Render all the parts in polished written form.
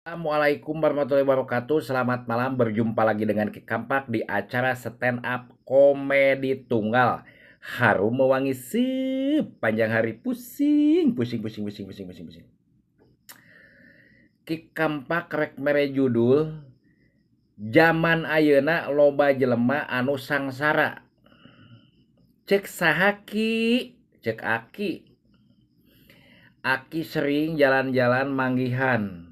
Assalamualaikum warahmatullahi wabarakatuh. Selamat malam, berjumpa lagi dengan Ki Kampak di acara stand up komedi tunggal. Harum mewangi sepanjang hari, pusing, pusing, pusing, pusing, pusing, pusing, pusing. Ki Kampak rek mere judul Zaman ayeuna loba jelema anu sangsara. Cek sahaki, cek Aki. Aki sering jalan-jalan manggihan.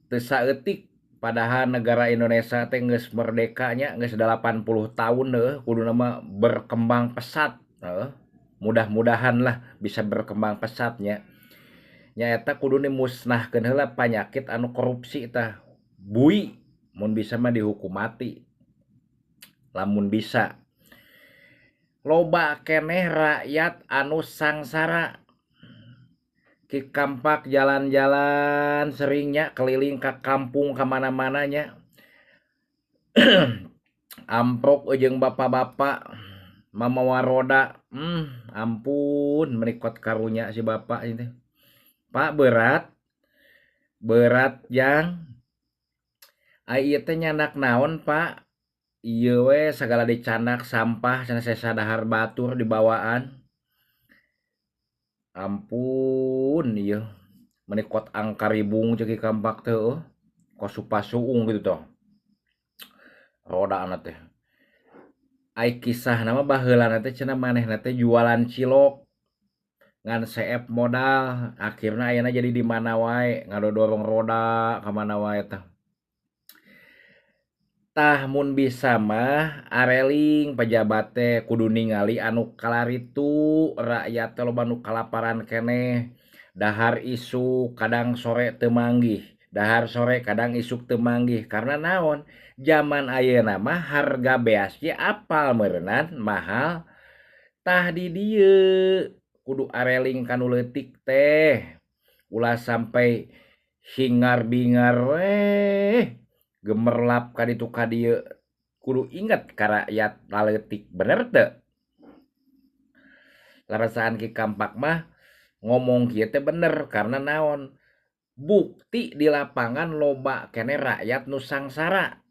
Teu saeutik padahal negara Indonesia teh geus merdekanya geus 80 tahun kudu nama berkembang pesat. Mudah-mudahan lah bisa berkembang pesatnya. Nyaeta kudu musnahkeun heula panyakit anu korupsi tah. Bui mun bisa mah dihukum mati. Lamun bisa. Loba keneh rakyat anu sangsara. Ki Kampak jalan-jalan seringnya keliling ke kampung kemana-mananya. Amprok jeung bapak-bapak mamawa roda. Ampun menikot karunya si bapak ini. Pak berat. Berat jang. Ieu teh nyandak naon, Pak? Ieu we sagala dicanak sampah cenah saya sadahar batur di bawaan. Ampun ieu. Menikot angkaribung ceki Kampak teh kosupasuung gitu toh. Roda anak teh. Ai kisah nama baheulana teh cenah manehna teh jualan cilok. Ngan seep modal, akhirna ayeuna jadi di mana wae, ngadodorong roda ka mana wae tah. Tah mun bisa mah areling pejabat teh kudu ningali anu kalaritu, rakyat teh loba nu kalaparan keneh. Dahar isuk kadang sore teu manggih, dahar sore kadang isuk teu manggih. Karena naon? Zaman ayeuna mah harga beas ge apal meureunana mahal. Tah di dieu kudu areling kanu leutik teh. Ulah sampai hingar-bingar weh. Gemerlap ka ditu ka dieu. Kudu inget ka rakyat laleutik bener teu? Larasaan Ki Kampak mah ngomong kieu teh bener karena naon? Bukti di lapangan loba keneh rakyat nu sangsara.